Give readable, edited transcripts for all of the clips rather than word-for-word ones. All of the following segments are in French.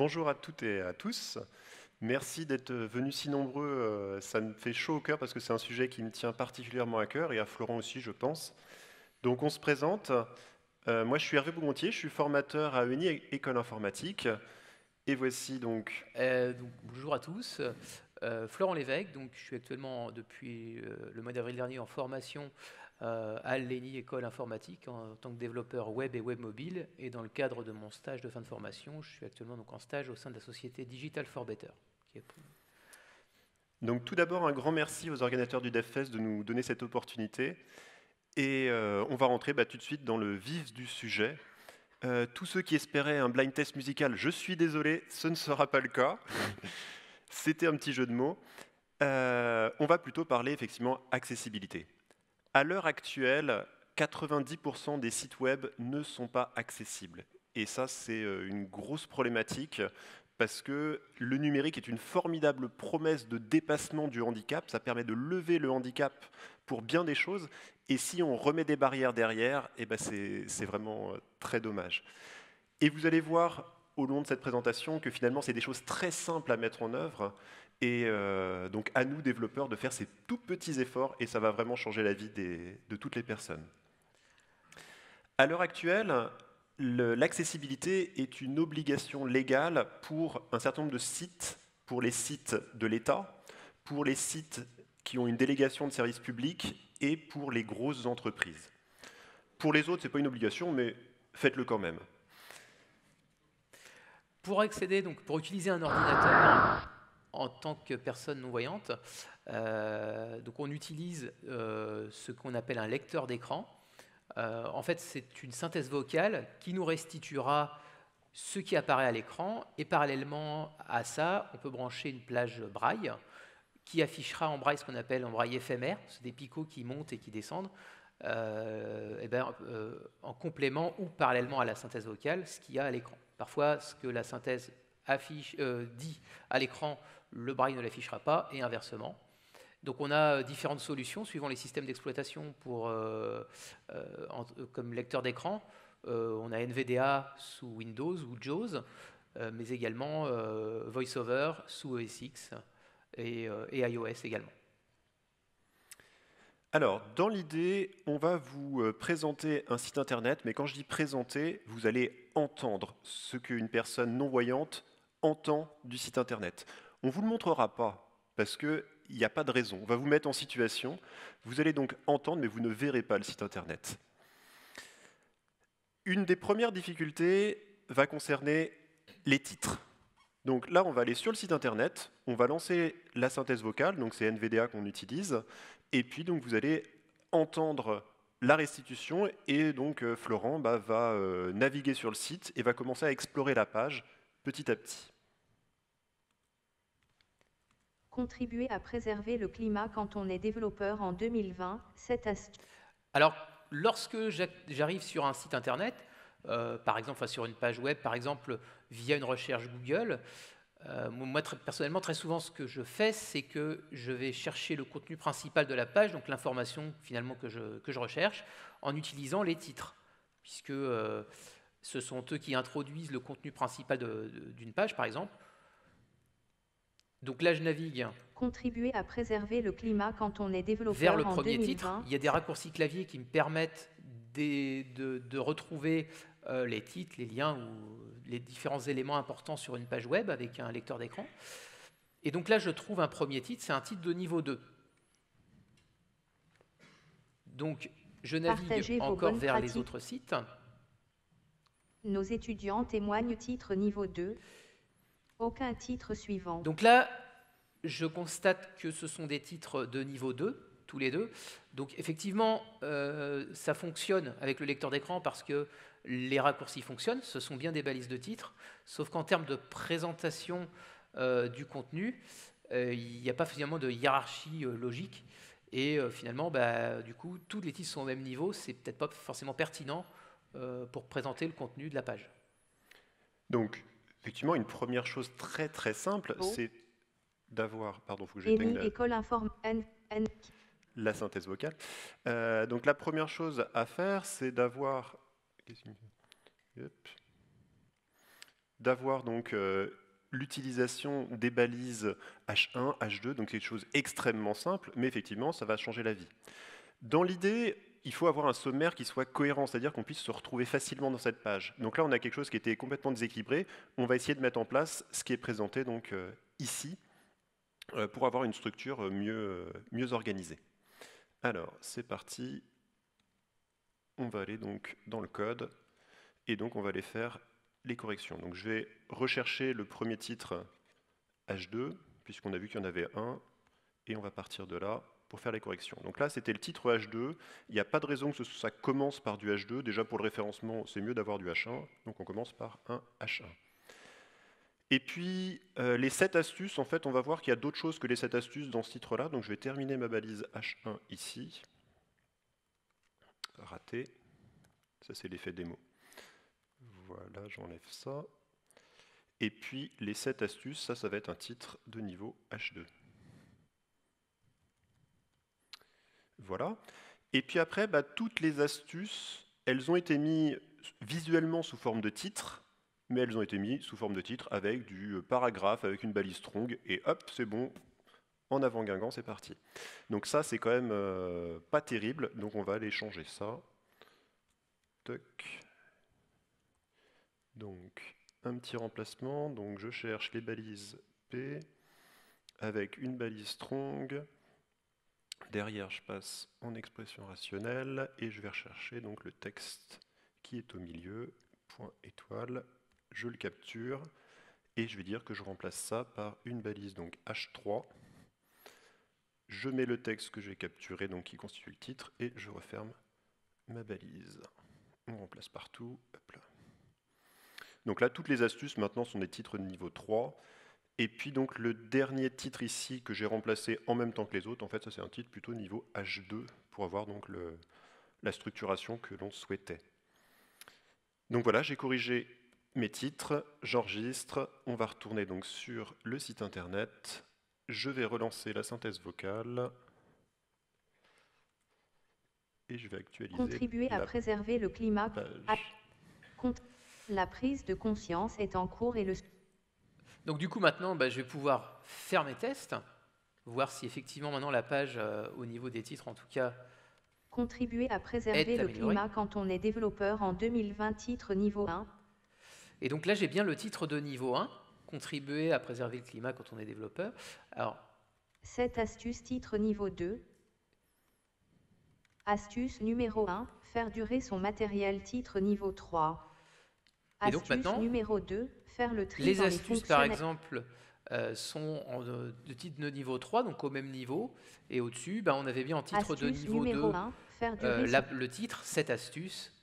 Bonjour à toutes et à tous. Merci d'être venus si nombreux. Ça me fait chaud au cœur parce que c'est un sujet qui me tient particulièrement à cœur et à Florent aussi, je pense. Donc on se présente. Moi, je suis Hervé Bougontier, je suis formateur à ENI École Informatique. Et voici donc. Bonjour à tous. Florent Lévesque, donc je suis actuellement depuis le mois d'avril dernier en formation à l'ENI École Informatique en tant que développeur web et web mobile. Et dans le cadre de mon stage de fin de formation, je suis actuellement donc en stage au sein de la société Digital for Better. Donc tout d'abord, un grand merci aux organisateurs du DevFest de nous donner cette opportunité. Et on va rentrer tout de suite dans le vif du sujet. Tous ceux qui espéraient un blind test musical, je suis désolé, ce ne sera pas le cas. C'était un petit jeu de mots. On va plutôt parler effectivement accessibilité. À l'heure actuelle, 90% des sites web ne sont pas accessibles. Et ça, c'est une grosse problématique parce que le numérique est une formidable promesse de dépassement du handicap. Ça permet de lever le handicap pour bien des choses. Et si on remet des barrières derrière, eh ben c'est vraiment très dommage. Et vous allez voir au long de cette présentation que finalement, c'est des choses très simples à mettre en œuvre. Et donc à nous, développeurs, de faire ces tout petits efforts, et ça va vraiment changer la vie de toutes les personnes. À l'heure actuelle, l'accessibilité est une obligation légale pour un certain nombre de sites, pour les sites de l'État, pour les sites qui ont une délégation de services publics et pour les grosses entreprises. Pour les autres, ce n'est pas une obligation, mais faites-le quand même. Pour accéder, donc pour utiliser un ordinateur en tant que personne non-voyante, donc on utilise ce qu'on appelle un lecteur d'écran. En fait, c'est une synthèse vocale qui nous restituera ce qui apparaît à l'écran, et parallèlement à ça, on peut brancher une plage braille qui affichera en braille ce qu'on appelle en braille éphémère, c'est des picots qui montent et qui descendent, en complément ou parallèlement à la synthèse vocale, ce qu'il y a à l'écran. Parfois, ce que la synthèse dit à l'écran, le braille ne l'affichera pas, et inversement. Donc on a différentes solutions suivant les systèmes d'exploitation comme lecteur d'écran. On a NVDA sous Windows ou JAWS, mais également VoiceOver sous OS X et iOS également. Alors, dans l'idée, on va vous présenter un site internet, mais quand je dis présenter, vous allez entendre ce qu'une personne non-voyante entend du site internet. On ne vous le montrera pas, parce qu'il n'y a pas de raison. On va vous mettre en situation, vous allez donc entendre, mais vous ne verrez pas le site internet. Une des premières difficultés va concerner les titres. Donc là, on va aller sur le site internet, on va lancer la synthèse vocale, donc c'est NVDA qu'on utilise, et puis donc vous allez entendre la restitution, et donc Florent va naviguer sur le site et va commencer à explorer la page petit à petit. Contribuer à préserver le climat quand on est développeur en 2020, cette astuce. Alors, lorsque j'arrive sur un site internet, par exemple, sur une page web, par exemple, via une recherche Google, moi, personnellement, très souvent, ce que je fais, c'est que je vais chercher le contenu principal de la page, donc l'information finalement que je recherche, en utilisant les titres, puisque ce sont eux qui introduisent le contenu principal d'une page, par exemple. Donc là, je navigue Contribuer à préserver le climat quand on est développeur vers le en premier 2020. titre. Il y a des raccourcis clavier qui me permettent de retrouver les titres, les liens ou les différents éléments importants sur une page web avec un lecteur d'écran. Et donc là, je trouve un premier titre, c'est un titre de niveau 2. Donc, je navigue encore vers les autres sites. Nos étudiants témoignent titre niveau 2. Aucun titre suivant. Donc là, je constate que ce sont des titres de niveau 2, tous les deux. Donc effectivement, ça fonctionne avec le lecteur d'écran parce que les raccourcis fonctionnent, ce sont bien des balises de titres, sauf qu'en termes de présentation du contenu, il n'y a pas finalement de hiérarchie logique. Et finalement, du coup, tous les titres sont au même niveau, c'est peut-être pas forcément pertinent pour présenter le contenu de la page. Donc, effectivement, une première chose très très simple, c'est d'avoir... Pardon, il faut que j'éteigne la synthèse vocale. Donc la première chose à faire, c'est d'avoir... d'avoir donc l'utilisation des balises H1, H2, donc quelque chose extrêmement simple, mais effectivement, ça va changer la vie. Dans l'idée, il faut avoir un sommaire qui soit cohérent, c'est-à-dire qu'on puisse se retrouver facilement dans cette page. Donc là, on a quelque chose qui était complètement déséquilibré. On va essayer de mettre en place ce qui est présenté donc, ici, pour avoir une structure mieux organisée. Alors, c'est parti. On va aller donc dans le code, et donc on va aller faire les corrections. Donc je vais rechercher le premier titre H2, puisqu'on a vu qu'il y en avait un, et on va partir de là pour faire les corrections. Donc là, c'était le titre H2. Il n'y a pas de raison que ça commence par du H2. Déjà, pour le référencement, c'est mieux d'avoir du H1. Donc on commence par un H1. Et puis, les 7 astuces, en fait, on va voir qu'il y a d'autres choses que les 7 astuces dans ce titre-là. Donc je vais terminer ma balise H1 ici. Raté. Ça, c'est l'effet démo. Voilà, j'enlève ça. Et puis, les 7 astuces, ça va être un titre de niveau H2. Voilà. Et puis après, toutes les astuces, elles ont été mises visuellement sous forme de titre, mais elles ont été mises sous forme de titre avec du paragraphe, avec une balise strong, et hop, c'est bon, en avant Guingamp, c'est parti. Donc ça, c'est quand même pas terrible, donc on va aller changer ça. Toc. Donc, un petit remplacement, donc je cherche les balises P, avec une balise strong. Derrière, je passe en expression rationnelle et je vais rechercher donc le texte qui est au milieu, point étoile, je le capture et je vais dire que je remplace ça par une balise donc H3. Je mets le texte que j'ai capturé, donc qui constitue le titre, et je referme ma balise. On remplace partout. Hop là. Donc là, toutes les astuces maintenant sont des titres de niveau 3. Et puis donc le dernier titre ici que j'ai remplacé en même temps que les autres, en fait ça c'est un titre plutôt niveau H2 pour avoir donc la structuration que l'on souhaitait. Donc voilà, j'ai corrigé mes titres, j'enregistre, on va retourner donc sur le site internet, je vais relancer la synthèse vocale et je vais actualiser. Contribuer à préserver le climat. La prise de conscience est en cours et le... Donc du coup maintenant, je vais pouvoir faire mes tests, voir si effectivement maintenant la page au niveau des titres en tout cas Contribuer à préserver le climat quand on est développeur en 2020, titre niveau 1. Et donc là j'ai bien le titre de niveau 1, contribuer à préserver le climat quand on est développeur. Alors, 7 astuces, titre niveau 2. Astuce numéro 1, faire durer son matériel, titre niveau 3. Et donc maintenant, numéro 2, faire le tri les astuces par exemple sont de titre de niveau 3, donc au même niveau, et au-dessus, on avait bien en titre de niveau 2 le titre, cette astuce.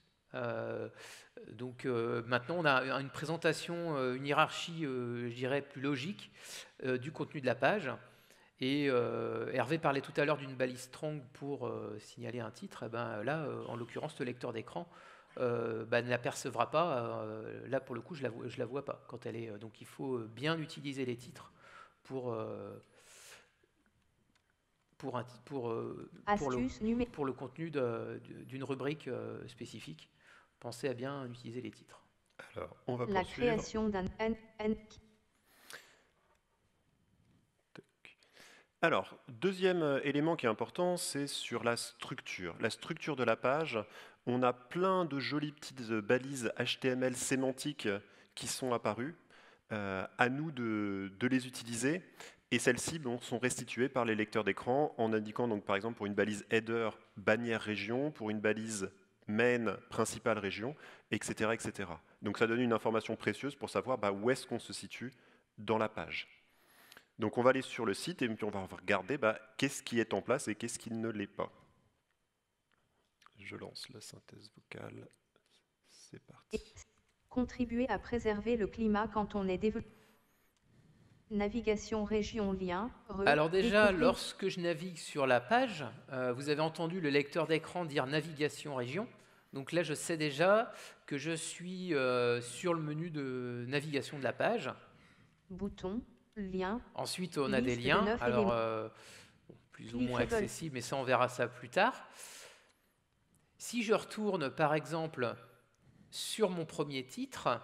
Donc maintenant on a une présentation, une hiérarchie, je dirais, plus logique du contenu de la page. Et Hervé parlait tout à l'heure d'une balise strong pour signaler un titre. Là, en l'occurrence, le lecteur d'écran ne l'apercevra pas. Là, pour le coup, je la vois pas quand elle est. Donc, il faut bien utiliser les titres pour le contenu d'une rubrique spécifique. Pensez à bien utiliser les titres. Alors, on va la création d'un Alors, deuxième élément qui est important, c'est sur la structure. La structure de la page, on a plein de jolies petites balises HTML sémantiques qui sont apparues. À nous de les utiliser. Et celles-ci sont restituées par les lecteurs d'écran en indiquant, donc, par exemple, pour une balise header, bannière région, pour une balise main, principale région, etc., etc. Donc ça donne une information précieuse pour savoir où est-ce qu'on se situe dans la page. Donc on va aller sur le site et puis on va regarder qu'est-ce qui est en place et qu'est-ce qui ne l'est pas. Je lance la synthèse vocale. C'est parti. Contribuer à préserver le climat quand on est développeur. Navigation région lien. Alors déjà, lorsque je navigue sur la page, vous avez entendu le lecteur d'écran dire navigation région. Donc là, je sais déjà que je suis sur le menu de navigation de la page. Bouton, lien. Ensuite, on a des liens, alors plus ou moins accessibles, mais ça, on verra ça plus tard. Si je retourne, par exemple, sur mon premier titre,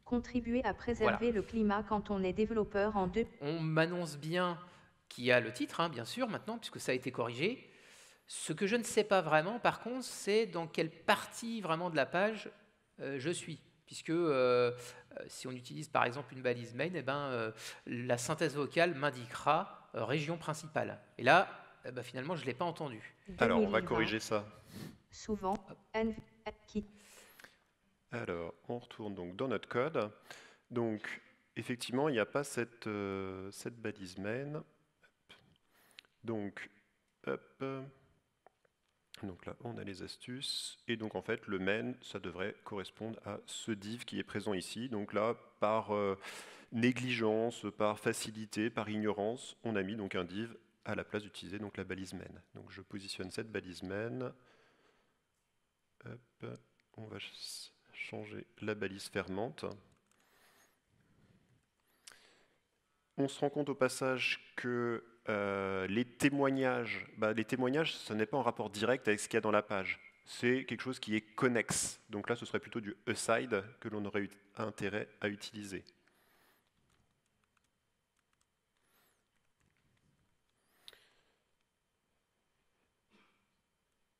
Contribuer à préserver le climat quand on est développeur en deux. On m'annonce bien qu'il y a le titre, hein, bien sûr, maintenant, puisque ça a été corrigé. Ce que je ne sais pas vraiment, par contre, c'est dans quelle partie vraiment de la page je suis. Puisque si on utilise par exemple une balise main, eh ben, la synthèse vocale m'indiquera région principale. Et là, finalement, je ne l'ai pas entendu. Alors, on va 2020. corriger ça. Souvent, qui Alors, on retourne donc dans notre code. Donc, effectivement, il n'y a pas cette balise main. Donc, hop. Donc là, on a les astuces. Et donc, en fait, le main, ça devrait correspondre à ce div qui est présent ici. Donc là, par négligence, par facilité, par ignorance, on a mis donc un div à la place d'utiliser donc la balise main. Donc, je positionne cette balise main. Hop. On va changer la balise fermante. On se rend compte au passage que les témoignages, ce n'est pas en rapport direct avec ce qu'il y a dans la page. C'est quelque chose qui est connexe. Donc là, ce serait plutôt du aside que l'on aurait intérêt à utiliser.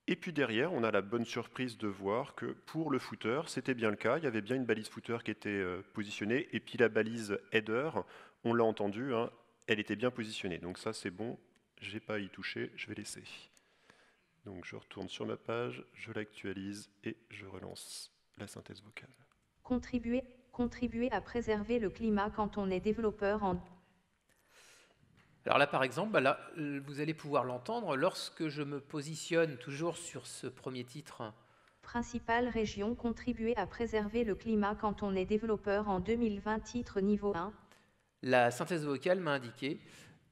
Et puis derrière, on a la bonne surprise de voir que pour le footer, c'était bien le cas. Il y avait bien une balise footer qui était positionnée. Et puis la balise header, on l'a entendu, hein, elle était bien positionnée. Donc ça, c'est bon. Je n'ai pas à y toucher, je vais laisser. Donc je retourne sur ma page, je l'actualise et je relance la synthèse vocale. contribuer à préserver le climat quand on est développeur en. Alors là, par exemple, là, vous allez pouvoir l'entendre lorsque je me positionne toujours sur ce premier titre. Principale région, contribuer à préserver le climat quand on est développeur en 2020, titre niveau 1. La synthèse vocale m'a indiqué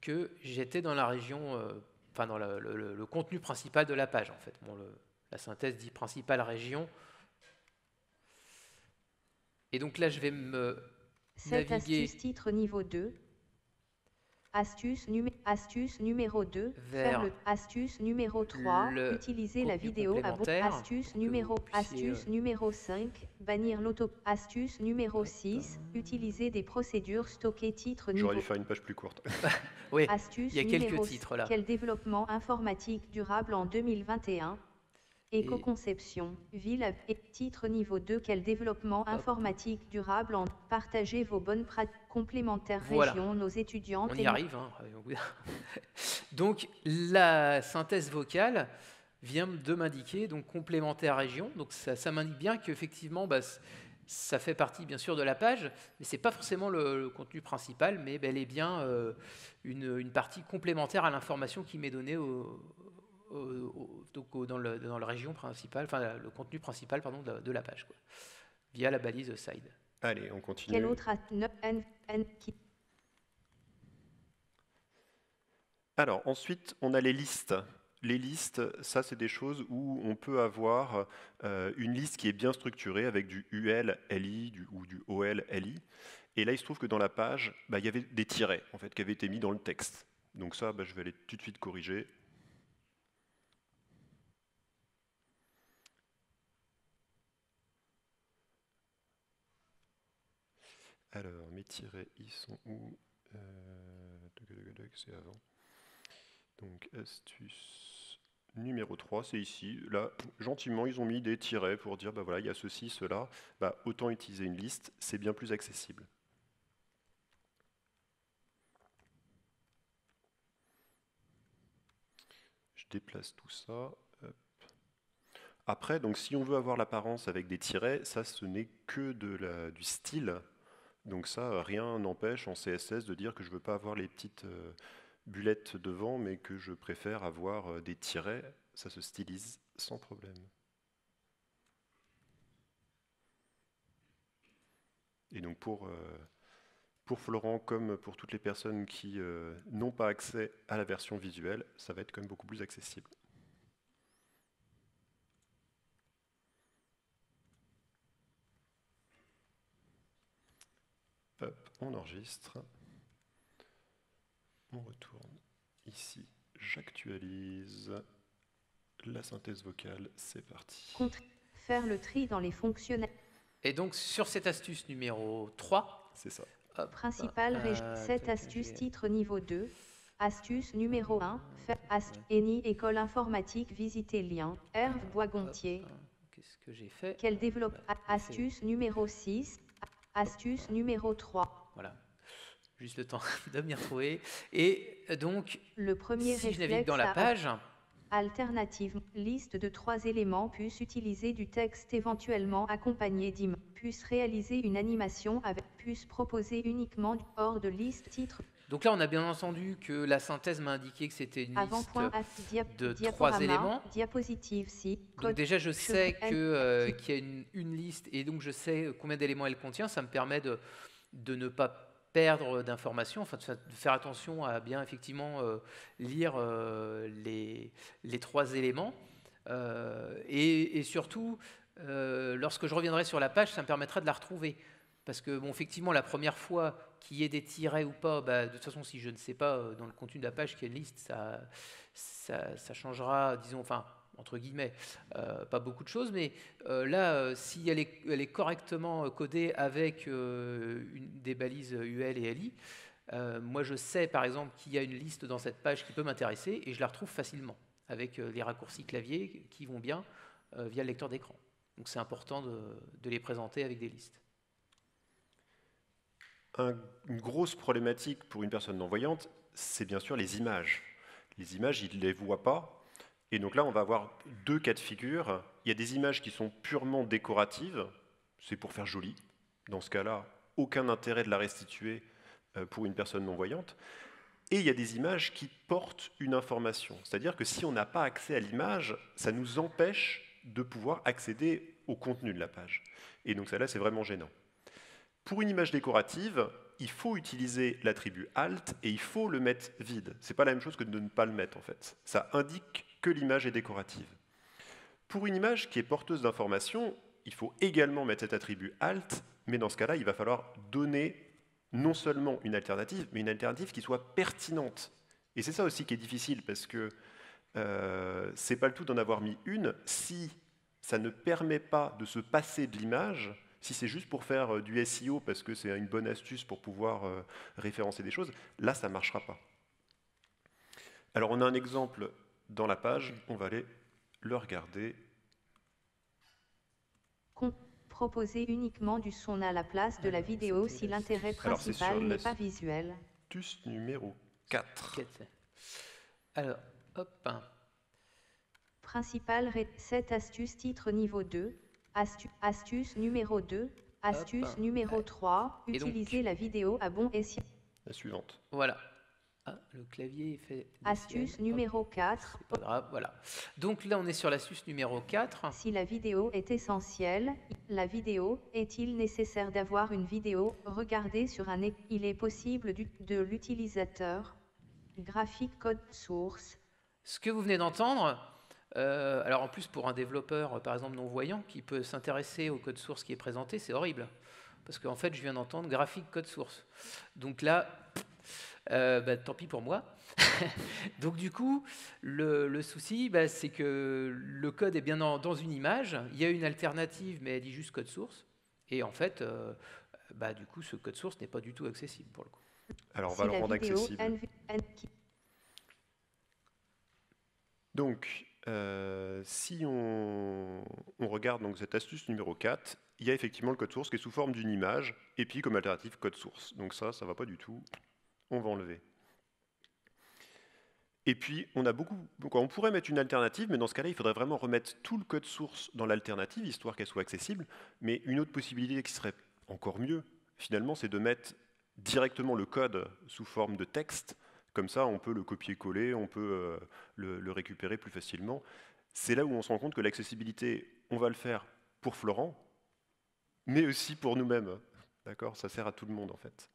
que j'étais dans la région, enfin dans le contenu principal de la page en fait. Bon, la synthèse dit principale région. Et donc là, je vais me Cette naviguer astuce titre niveau 2. Astuce numéro 2, vers astuce numéro 3, le utiliser la contenu vidéo à bon. complémentaire Astuce pour que vous puissiez, astuce numéro 5, bannir l'auto. Astuce numéro 6, utiliser des procédures stockées titre niveau. J'aurais dû faire une page plus courte. Oui, Astuce il y a quelques numéro titres là. Quel développement informatique durable en 2021. Éco-conception, ville et titre niveau 2. Quel développement informatique durable en. Partagez vos bonnes pratiques complémentaires Voilà. régions, nos étudiantes. On y arrive. Hein. Donc la synthèse vocale vient de m'indiquer donc complémentaire région. Donc ça m'indique bien qu'effectivement, ça fait partie bien sûr de la page, mais c'est pas forcément le contenu principal, mais bel et bien une partie complémentaire à l'information qui m'est donnée dans la région principale, enfin le contenu principal pardon, de la page, quoi, via la balise side. Allez, on continue. Quel autre Alors ensuite, on a les listes. Les listes, ça c'est des choses où on peut avoir une liste qui est bien structurée avec du UL, LI ou du OL, LI. Et là, il se trouve que dans la page, il y avait des tirets en fait, qui avaient été mis dans le texte. Donc ça, je vais aller tout de suite corriger. Alors, mes tirets, ils sont où? C'est avant. Donc, astuce numéro 3, c'est ici. Là, gentiment, ils ont mis des tirets pour dire, voilà, il y a ceci, cela. Autant utiliser une liste, c'est bien plus accessible. Je déplace tout ça. Hop. Après, donc, si on veut avoir l'apparence avec des tirets, ça, ce n'est que du style. Donc ça, rien n'empêche en CSS de dire que je ne veux pas avoir les petites bulettes devant, mais que je préfère avoir des tirets. Ça se stylise sans problème. Et donc pour Florent, comme pour toutes les personnes qui n'ont pas accès à la version visuelle, ça va être quand même beaucoup plus accessible. Hop, on enregistre. On retourne ici. J'actualise la synthèse vocale. C'est parti. Faire le tri dans les fonctionnalités. Et donc, sur cette astuce numéro 3, C'est ça. hop, Cette tac, astuce titre niveau 2. Astuce numéro 1. Ouais. ENI École informatique visiter lien. Herve Bois-Gontier. Qu'est-ce que j'ai fait? Quel développe astuce numéro 6. Astuce numéro 3. Voilà. Juste le temps de m'y retrouver. Et donc, Le premier si je navigue réflexe dans la page, alternative, liste de 3 éléments, puisse utiliser du texte éventuellement accompagné d'images, puisse réaliser une animation avec, puisse proposer uniquement du hors de liste titre. donc là, on a bien entendu que la synthèse m'a indiqué que c'était une liste de 3 éléments. Diapositive si. Donc déjà, je sais qu'il y a une liste et donc je sais combien d'éléments elle contient. Ça me permet de ne pas perdre d'informations, enfin de faire attention à bien effectivement lire les 3 éléments. Et surtout, lorsque je reviendrai sur la page, ça me permettra de la retrouver. Parce que, bon, effectivement, la première fois qu'il y ait des tirets ou pas, bah, de toute façon, si je ne sais pas dans le contenu de la page qu'il y a une liste, ça changera, disons, enfin, entre guillemets, pas beaucoup de choses, mais là, si elle est correctement codée avec des balises UL et LI, moi je sais par exemple qu'il y a une liste dans cette page qui peut m'intéresser et je la retrouve facilement avec les raccourcis clavier qui vont bien via le lecteur d'écran. Donc c'est important de les présenter avec des listes. Une grosse problématique pour une personne non-voyante, c'est bien sûr les images. Les images, il ne les voit pas. Et donc là, on va avoir 2 cas de figure. Il y a des images qui sont purement décoratives, c'est pour faire joli. Dans ce cas-là, aucun intérêt de la restituer pour une personne non-voyante. Et il y a des images qui portent une information. C'est-à-dire que si on n'a pas accès à l'image, ça nous empêche de pouvoir accéder au contenu de la page. Et donc ça là, c'est vraiment gênant. Pour une image décorative, il faut utiliser l'attribut alt et il faut le mettre vide. Ce n'est pas la même chose que de ne pas le mettre en fait. Ça indique que l'image est décorative. Pour une image qui est porteuse d'informations, il faut également mettre cet attribut alt, mais dans ce cas-là, il va falloir donner non seulement une alternative, mais une alternative qui soit pertinente. Et c'est ça aussi qui est difficile, parce que c'est pas le tout d'en avoir mis une si ça ne permet pas de se passer de l'image. Si c'est juste pour faire du SEO, parce que c'est une bonne astuce pour pouvoir référencer des choses, là, ça ne marchera pas. Alors, on a un exemple dans la page, on va aller le regarder. Proposer uniquement du son à la place de la vidéo si l'intérêt principal n'est pas visuel. Astuce numéro 4. Alors, hop. Cette astuce titre niveau 2. Astuce numéro 2. Astuce numéro 3. Utiliser la vidéo à bon escient. La suivante. Voilà. Ah, le clavier est fait. Astuce numéro 4. C'est pas grave, voilà. Donc là, on est sur l'astuce numéro 4. Si la vidéo est essentielle, la vidéo, est-il nécessaire d'avoir une vidéo? Regardez sur un écran. Il est possible de l'utilisateur. Graphique code source. Ce que vous venez d'entendre, alors en plus pour un développeur, par exemple non-voyant, qui peut s'intéresser au code source qui est présenté, c'est horrible. Parce qu'en fait, je viens d'entendre graphique code source. Donc là, tant pis pour moi. Donc du coup, le souci, c'est que le code est bien dans une image, il y a une alternative, mais elle dit juste code source, et en fait, du coup, ce code source n'est pas du tout accessible pour le coup. Alors on va le rendre accessible. Donc, si on regarde donc, cette astuce numéro 4, il y a effectivement le code source qui est sous forme d'une image, et puis comme alternative, code source. Donc ça ne va pas du tout. On va enlever. Et puis, on pourrait mettre une alternative, mais dans ce cas-là, il faudrait vraiment remettre tout le code source dans l'alternative, histoire qu'elle soit accessible. Mais une autre possibilité qui serait encore mieux, finalement, c'est de mettre directement le code sous forme de texte. Comme ça, on peut le copier-coller, on peut le récupérer plus facilement. C'est là où on se rend compte que l'accessibilité, on va le faire pour Florent, mais aussi pour nous-mêmes. D'accord ? Ça sert à tout le monde, en fait.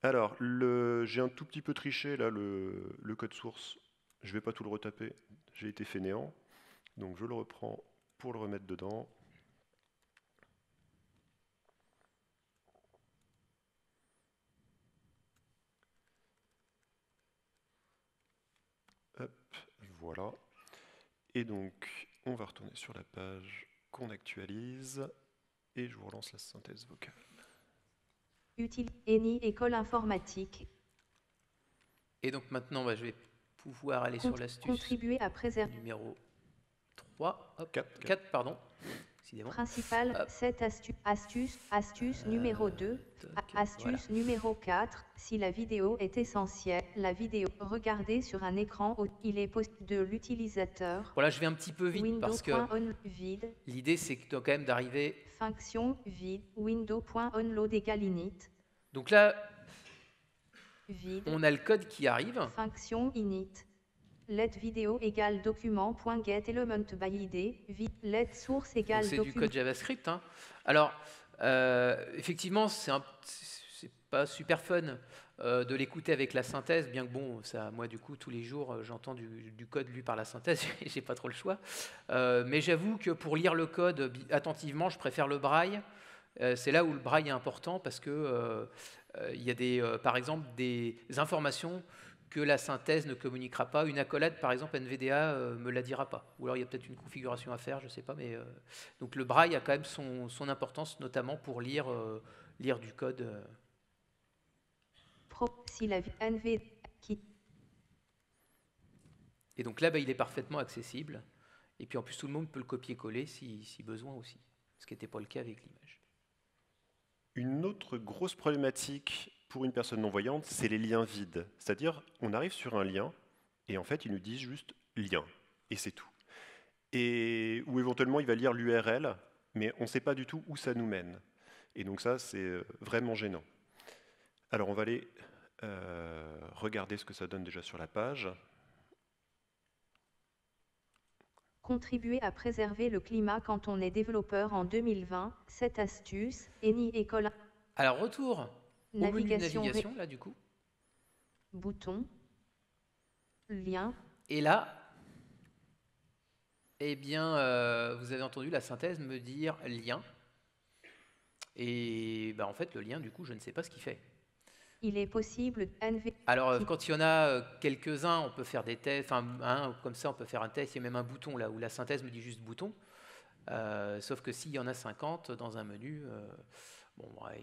Alors, j'ai un tout petit peu triché, là, le code source. Je ne vais pas tout le retaper, j'ai été fainéant. Donc, je le reprends pour le remettre dedans. Hop, voilà. Et donc, on va retourner sur la page qu'on actualise. et je vous relance la synthèse vocale. ENI, école informatique. Et donc maintenant, je vais pouvoir aller sur l'astuce Contribuer à préserver. numéro 3, 4. 4, pardon. Décidément. Principal, 7 astuce numéro 2, astuce voilà. numéro 4, si la vidéo est essentielle, la vidéo regardée sur un écran, il est possible de l'utilisateur. Voilà, je vais un petit peu vite Windows. parce que Vide. l'idée c'est quand même d'arriver. Fonction vide, window.onload égale init. Donc là, vide. On a le code qui arrive. Fonction init. Let vidéo égale document.getElementById. Let source égale document. C'est du code JavaScript. Hein. Alors, effectivement, c'est pas super fun de l'écouter avec la synthèse, bien que bon, ça, moi du coup, tous les jours, j'entends du code lu par la synthèse, j'ai pas trop le choix. Mais j'avoue que pour lire le code attentivement, je préfère le braille. C'est là où le braille est important parce que il y a par exemple des informations que la synthèse ne communiquera pas. Une accolade, par exemple, NVDA me la dira pas. Ou alors il y a peut-être une configuration à faire, je ne sais pas. Mais donc le braille a quand même son importance, notamment pour lire du code. Si la NVDA qui. Et donc là, il est parfaitement accessible. Et puis en plus, tout le monde peut le copier-coller si besoin aussi. Ce qui n'était pas le cas avec l'image. Une autre grosse problématique pour une personne non-voyante, c'est les liens vides. C'est-à-dire, on arrive sur un lien, et en fait, il nous dit juste « lien », et c'est tout. Ou éventuellement, il va lire l'URL, mais on ne sait pas du tout où ça nous mène. Et donc ça, c'est vraiment gênant. Alors, on va aller regarder ce que ça donne déjà sur la page. Contribuer à préserver le climat quand on est développeur en 2020, cette astuce, ENI école. Alors, retour navigation, au menu navigation, là, du coup. Bouton. Lien. Et là, eh bien, vous avez entendu la synthèse me dire lien. Et en fait, le lien, du coup, je ne sais pas ce qu'il fait. Il est possible. Alors, quand il y en a quelques-uns, on peut faire des tests. Enfin, comme ça, on peut faire un test. Il y a même un bouton là où la synthèse me dit juste bouton. Sauf que s'il y en a 50 dans un menu,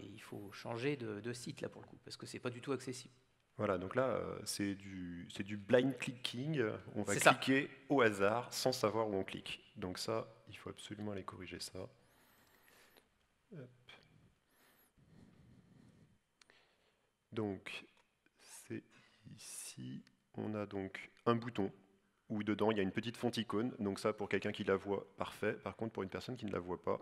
il faut changer de site là pour le coup, parce que c'est pas du tout accessible. Voilà, donc là, c'est du blind clicking. On va cliquer au hasard sans savoir où on clique. Donc ça, il faut absolument aller corriger ça. Hop. Donc, c'est ici, on a donc un bouton où dedans il y a une petite fonticône. Donc ça, pour quelqu'un qui la voit, parfait. Par contre, pour une personne qui ne la voit pas,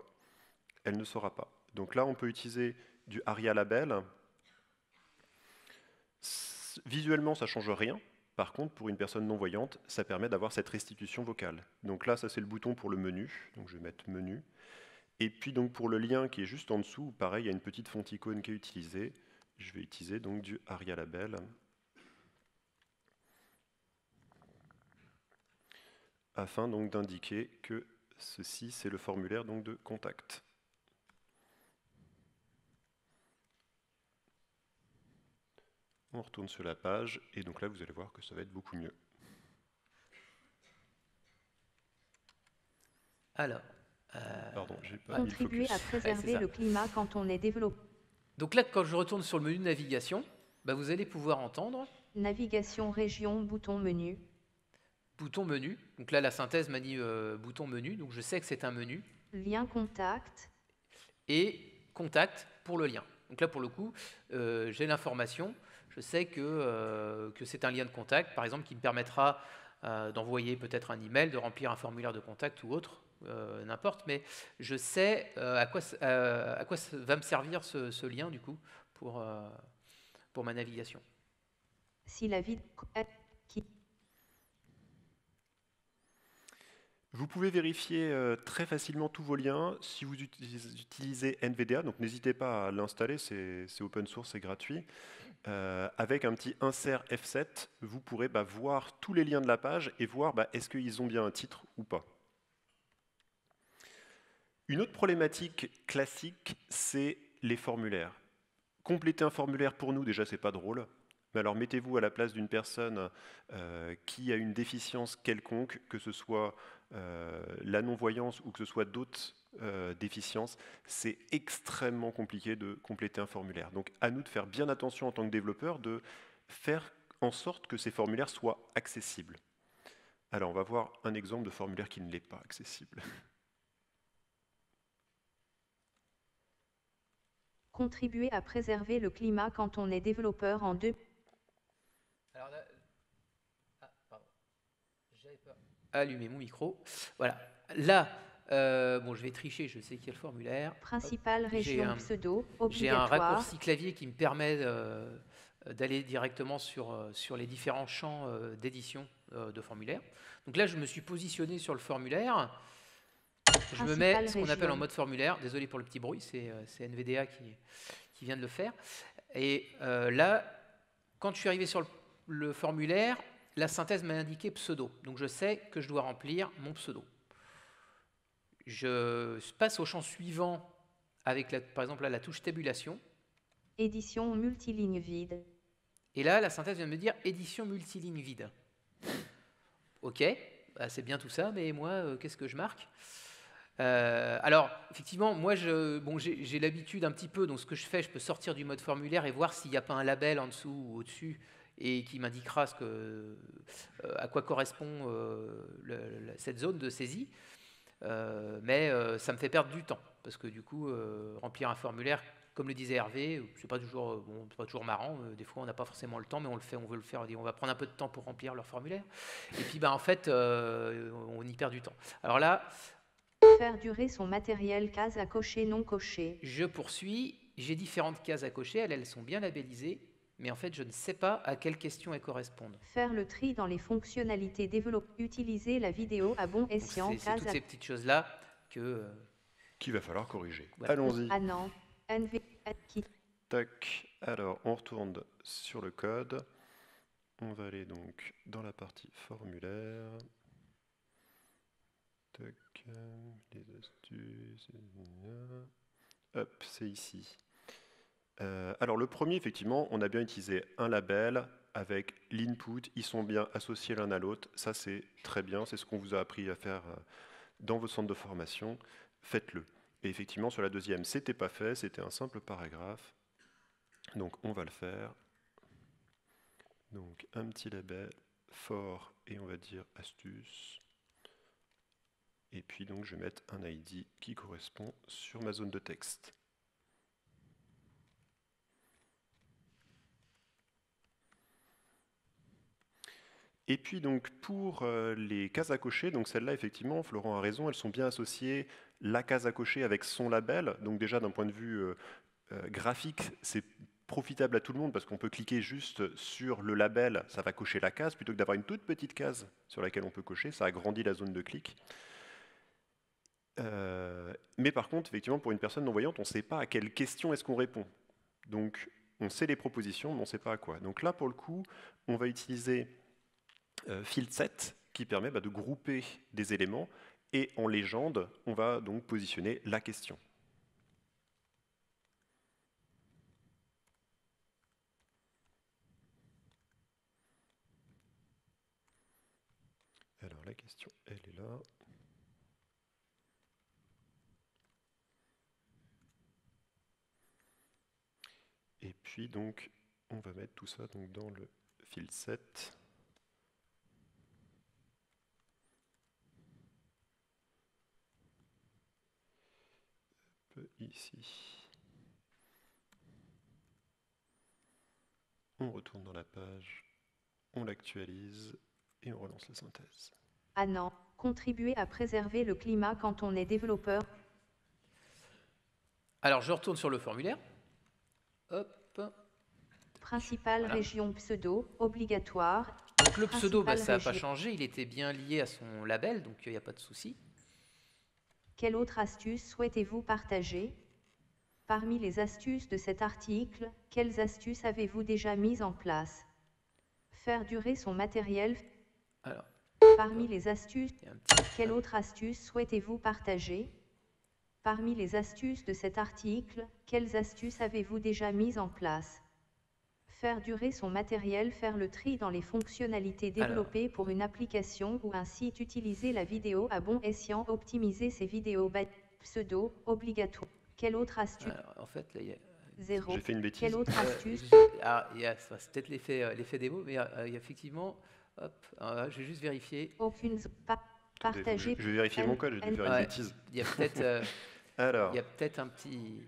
elle ne saura pas. Donc là, on peut utiliser du ARIA Label. Visuellement, ça ne change rien. Par contre, pour une personne non-voyante, ça permet d'avoir cette restitution vocale. Donc là, ça c'est le bouton pour le menu. Donc je vais mettre menu. Et puis donc pour le lien qui est juste en dessous, pareil, il y a une petite fonticône qui est utilisée. Je vais utiliser donc du ARIA Label. Afin donc d'indiquer que ceci, c'est le formulaire donc de contact. On retourne sur la page, et donc là, vous allez voir que ça va être beaucoup mieux. Alors, pardon, j'ai pas contribuer à préserver le climat quand on est développeur. Donc là, quand je retourne sur le menu de navigation, vous allez pouvoir entendre. Navigation région, bouton menu. Bouton menu. Donc là, la synthèse m'a dit bouton menu, donc je sais que c'est un menu. Lien contact. Et contact pour le lien. Donc là, pour le coup, j'ai l'information. Je sais que c'est un lien de contact, par exemple, qui me permettra d'envoyer peut-être un email, de remplir un formulaire de contact ou autre, n'importe, mais je sais à quoi va me servir ce lien, du coup, pour ma navigation. Si la vie... Vous pouvez vérifier très facilement tous vos liens si vous utilisez NVDA, donc n'hésitez pas à l'installer, c'est open source, c'est gratuit. Avec un petit insert F7, vous pourrez voir tous les liens de la page et voir est-ce qu'ils ont bien un titre ou pas. Une autre problématique classique, c'est les formulaires. Compléter un formulaire pour nous, déjà, c'est pas drôle. Mais alors mettez-vous à la place d'une personne qui a une déficience quelconque, que ce soit la non-voyance ou que ce soit d'autres déficience, c'est extrêmement compliqué de compléter un formulaire. Donc à nous de faire bien attention en tant que développeurs, de faire en sorte que ces formulaires soient accessibles. Alors on va voir un exemple de formulaire qui ne l'est pas accessible. Contribuer à préserver le climat quand on est développeur en deux. Alors là, pardon, j'avais pas allumé mon micro. Voilà, là, bon, je vais tricher, je sais qu'il y a le formulaire. Principale région pseudo, J'ai un obligatoire. raccourci clavier qui me permet d'aller directement sur les différents champs d'édition de formulaire. Donc là, je me suis positionné sur le formulaire. Je me mets ce qu'on appelle en mode formulaire. Désolé pour le petit bruit, c'est NVDA qui vient de le faire. Et là, quand je suis arrivé sur le formulaire, la synthèse m'a indiqué pseudo. Donc je sais que je dois remplir mon pseudo. Je passe au champ suivant avec, par exemple, là, la touche tabulation. Édition multiligne vide. Et là, la synthèse vient de me dire édition multiligne vide. Ok, bah, c'est bien tout ça, mais moi, qu'est-ce que je marque? Alors, effectivement, moi, j'ai l'habitude un petit peu, donc ce que je fais, je peux sortir du mode formulaire et voir s'il n'y a pas un label en dessous ou au-dessus et qui m'indiquera à quoi correspond cette zone de saisie. Mais ça me fait perdre du temps, parce que du coup, remplir un formulaire, comme le disait Hervé, c'est pas toujours, pas toujours marrant. Des fois, on n'a pas forcément le temps, mais on veut le faire. On va prendre un peu de temps pour remplir leur formulaire. Et puis, en fait, on y perd du temps. Alors là, faire durer son matériel, case à cocher, non coché. Je poursuis. J'ai différentes cases à cocher. Elles sont bien labellisées, mais en fait, je ne sais pas à quelle question elles correspondent. Faire le tri dans les fonctionnalités développées. Utiliser la vidéo à bon escient. C'est toutes ces petites choses-là qu'il va falloir corriger. Voilà. Allons-y. Ah non. Tac. Alors, on retourne sur le code. On va aller donc dans la partie formulaire. Tac. Les astuces. Hop, c'est ici. Alors, le premier, effectivement, on a bien utilisé un label avec l'input. Ils sont bien associés l'un à l'autre. Ça, c'est très bien. C'est ce qu'on vous a appris à faire dans vos centres de formation. Faites-le. Et effectivement, sur la deuxième, c'était pas fait, c'était un simple paragraphe. Donc, on va le faire. Donc, un petit label fort et on va dire astuce. Et puis, donc, je vais mettre un ID qui correspond sur ma zone de texte. Et puis donc pour les cases à cocher, donc celles-là effectivement, Florent a raison, elles sont bien associées, la case à cocher avec son label. Donc déjà d'un point de vue graphique, c'est profitable à tout le monde parce qu'on peut cliquer juste sur le label, ça va cocher la case, plutôt que d'avoir une toute petite case sur laquelle on peut cocher, ça agrandit la zone de clic. Mais par contre, effectivement, pour une personne non-voyante, on ne sait pas à quelle question est-ce qu'on répond. Donc on sait les propositions, mais on ne sait pas à quoi. Donc là, pour le coup, on va utiliser field set qui permet de grouper des éléments et en légende, on va donc positionner la question. Alors la question, elle est là. Et puis donc, on va mettre tout ça donc dans le field set. Ici. On retourne dans la page, on l'actualise et on relance la synthèse. Ah non, contribuer à préserver le climat quand on est développeur. Alors je retourne sur le formulaire. Hop. Principale région pseudo, obligatoire. Donc le pseudo, ça n'a pas changé, il était bien lié à son label, donc il n'y a pas de souci. Quelle autre astuce souhaitez-vous partager? Parmi les astuces de cet article, quelles astuces avez-vous déjà mises en place? Faire durer son matériel. Alors, parmi les astuces, quelle autre astuce souhaitez-vous partager? Parmi les astuces de cet article, quelles astuces avez-vous déjà mises en place? Faire durer son matériel, faire le tri dans les fonctionnalités développées pour une application ou un site, utiliser la vidéo à bon escient, optimiser ses vidéos. pseudo, obligatoire. Quelle autre astuce? En fait, là, il y a... 0. J'ai fait une bêtise. Quelle autre astuce? C'est peut-être l'effet démo, mais il y a effectivement... Hop, je vais juste vérifier. Aucune partager. Je vais vérifier mon code, je vais faire une bêtise. Il y a peut-être Alors, il y a peut-être un petit...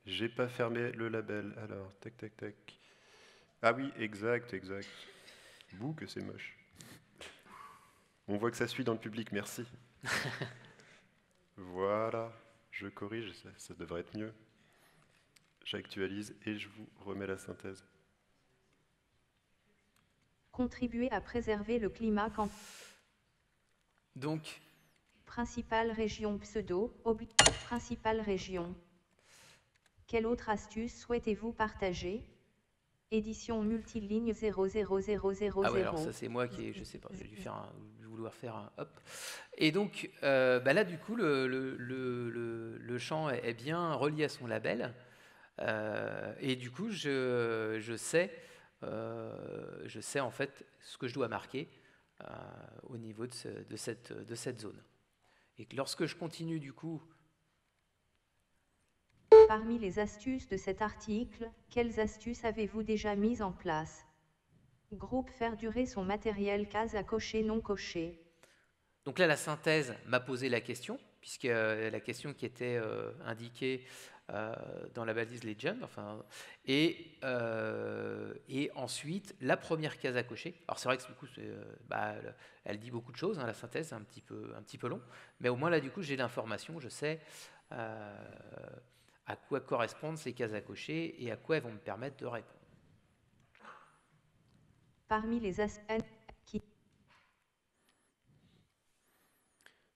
j'ai pas fermé le label. Alors, tac, tac, tac. Ah oui, exact. Bouh, que c'est moche. On voit que ça suit dans le public, merci. Voilà, je corrige, ça devrait être mieux. J'actualise et je vous remets la synthèse. Contribuer à préserver le climat quand... Donc, Principale région pseudo, principale région. Quelle autre astuce souhaitez-vous partager? Édition multiligne 00000. ah ouais, alors ça c'est moi qui, je sais pas, j'ai dû vouloir faire un hop. Et donc là du coup le champ est bien relié à son label et du coup je sais en fait ce que je dois marquer au niveau de cette zone. Et que lorsque je continue du coup... Parmi les astuces de cet article, quelles astuces avez-vous déjà mises en place? Groupe faire durer son matériel, case à cocher, non coché. Donc là, la synthèse m'a posé la question, puisque la question qui était indiquée dans la balise Legend, et ensuite la première case à cocher. Alors c'est vrai que du coup, elle dit beaucoup de choses, hein, la synthèse, c'est un petit peu long, mais au moins là, du coup, j'ai l'information, je sais à quoi correspondent ces cases à cocher et à quoi elles vont me permettre de répondre. Parmi les astuces qui...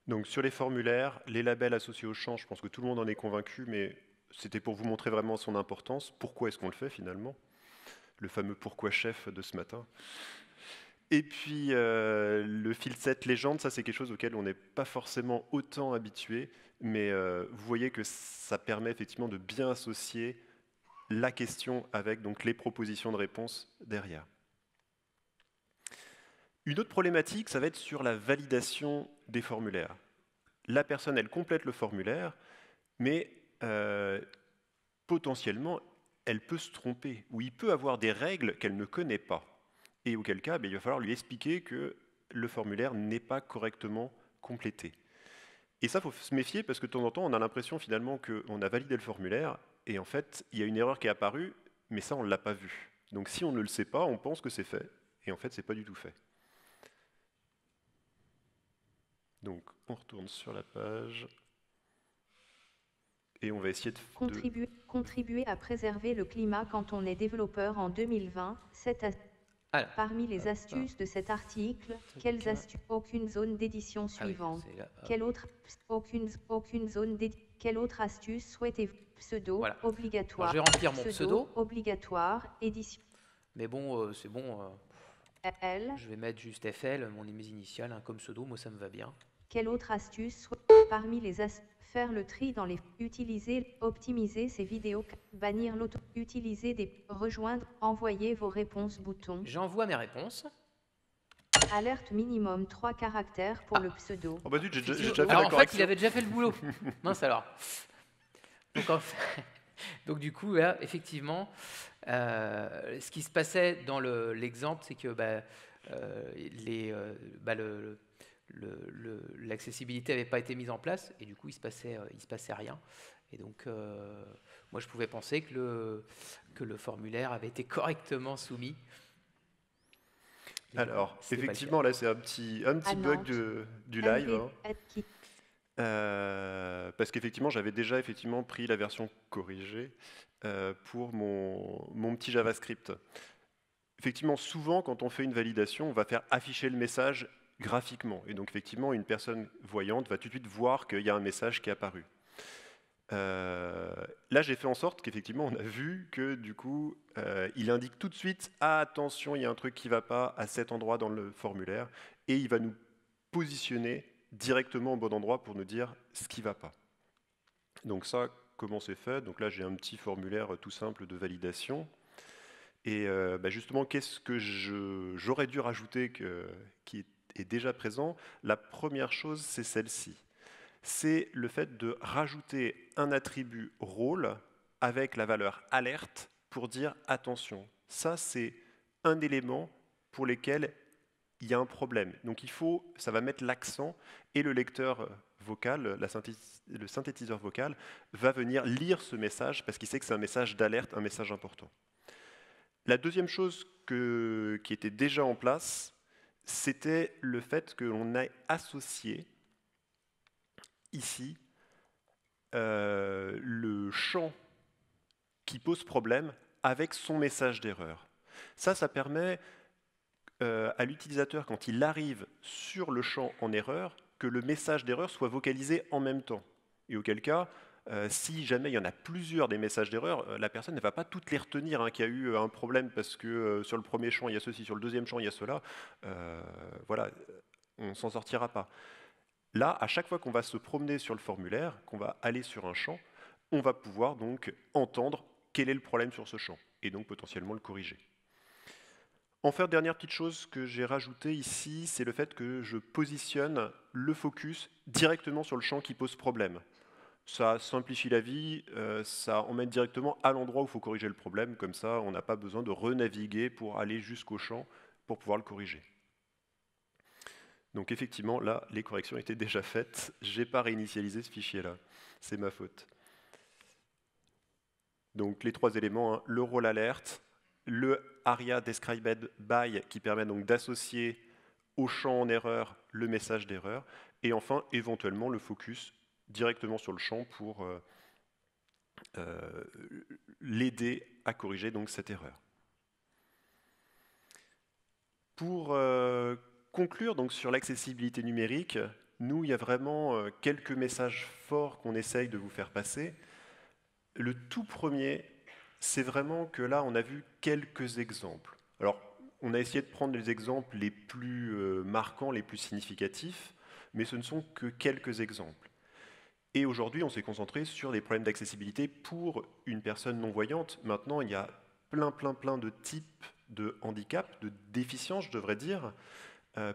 Donc sur les formulaires, les labels associés au champ, je pense que tout le monde en est convaincu, mais c'était pour vous montrer vraiment son importance. Pourquoi est-ce qu'on le fait finalement? Le fameux pourquoi chef de ce matin. Et puis le filset légende, ça c'est quelque chose auquel on n'est pas forcément autant habitué, mais vous voyez que ça permet effectivement de bien associer la question avec donc les propositions de réponse derrière. Une autre problématique, ça va être sur la validation des formulaires. La personne, elle complète le formulaire, mais potentiellement, elle peut se tromper, ou il peut avoir des règles qu'elle ne connaît pas. Et auquel cas, il va falloir lui expliquer que le formulaire n'est pas correctement complété. Et ça, il faut se méfier, parce que de temps en temps, on a l'impression finalement qu'on a validé le formulaire, et en fait, il y a une erreur qui est apparue, mais ça, on ne l'a pas vu. Donc si on ne le sait pas, on pense que c'est fait, et en fait, ce n'est pas du tout fait. Donc, on retourne sur la page, et on va essayer de... Contribuer à préserver le climat quand on est développeur en 2020. Parmi les astuces de cet article, quelles astuces? Aucune zone d'édition suivante. Quelle autre? Aucune zone d'édition. Quelle autre astuce souhaitez-vous? Pseudo, voilà. obligatoire. Alors, je vais remplir mon pseudo. Obligatoire, édition. Mais bon, c'est bon. L. Je vais mettre juste FL, mon initiale, hein, comme pseudo, moi ça me va bien. Quelle autre astuce? Parmi les astuces, faire le tri dans les... Utiliser, optimiser ces vidéos, bannir l'auto, utiliser des... Rejoindre, envoyer vos réponses, bouton. J'envoie mes réponses. Alerte minimum 3 caractères pour le pseudo. Oh bah zut, j'ai déjà fait alors la en correction. fait, il avait déjà fait le boulot. Mince alors. Donc du coup, là, effectivement, ce qui se passait dans l'exemple, c'est que l'accessibilité n'avait pas été mise en place et du coup il se passait rien. Et donc moi je pouvais penser que le formulaire avait été correctement soumis. Mais alors bon, effectivement là c'est un petit bug du live, parce qu'effectivement j'avais déjà pris la version corrigée pour mon petit JavaScript. Effectivement, souvent quand on fait une validation, on va faire afficher le message graphiquement. Et donc, effectivement, une personne voyante va tout de suite voir qu'il y a un message qui est apparu. Là, j'ai fait en sorte qu'effectivement, on a vu que, du coup, il indique tout de suite « Ah, attention, il y a un truc qui ne va pas à cet endroit dans le formulaire » et il va nous positionner directement au bon endroit pour nous dire ce qui ne va pas. Donc ça, comment c'est fait? Donc là, j'ai un petit formulaire tout simple de validation. Et justement, qu'est-ce que j'aurais dû rajouter qui est déjà présent? La première chose, c'est celle-ci. c'est le fait de rajouter un attribut rôle avec la valeur alerte pour dire attention. Ça, c'est un élément pour lequel il y a un problème. Donc ça va mettre l'accent et le lecteur vocal, le synthétiseur vocal, va venir lire ce message parce qu'il sait que c'est un message d'alerte, un message important. La deuxième chose qui était déjà en place, c'était le fait que l'on ait associé ici le champ qui pose problème avec son message d'erreur. Ça permet à l'utilisateur, quand il arrive sur le champ en erreur, que le message d'erreur soit vocalisé en même temps. Et auquel cas, si jamais il y en a plusieurs des messages d'erreur, la personne ne va pas toutes les retenir, hein, qu'il y a eu un problème parce que sur le premier champ il y a ceci, sur le deuxième champ il y a cela. Voilà, on ne s'en sortira pas. Là, à chaque fois qu'on va se promener sur le formulaire, qu'on va aller sur un champ, on va pouvoir donc entendre quel est le problème sur ce champ, et donc potentiellement le corriger. Enfin, dernière petite chose que j'ai rajoutée ici, c'est le fait que je positionne le focus directement sur le champ qui pose problème. Ça simplifie la vie, ça emmène directement à l'endroit où il faut corriger le problème, comme ça on n'a pas besoin de renaviguer pour aller jusqu'au champ pour pouvoir le corriger. Donc effectivement, là, les corrections étaient déjà faites. Je n'ai pas réinitialisé ce fichier-là. C'est ma faute. Donc les trois éléments, hein, le rôle alerte, le ARIA described by qui permet donc d'associer au champ en erreur le message d'erreur, et enfin éventuellement le focus directement sur le champ pour l'aider à corriger donc cette erreur. Pour conclure donc sur l'accessibilité numérique, nous, il y a vraiment quelques messages forts qu'on essaye de vous faire passer. Le tout premier, c'est vraiment que là, on a vu quelques exemples. Alors, on a essayé de prendre les exemples les plus marquants, les plus significatifs, mais ce ne sont que quelques exemples. Et aujourd'hui, on s'est concentré sur des problèmes d'accessibilité pour une personne non-voyante. Maintenant, il y a plein de types de handicap, de déficience, je devrais dire,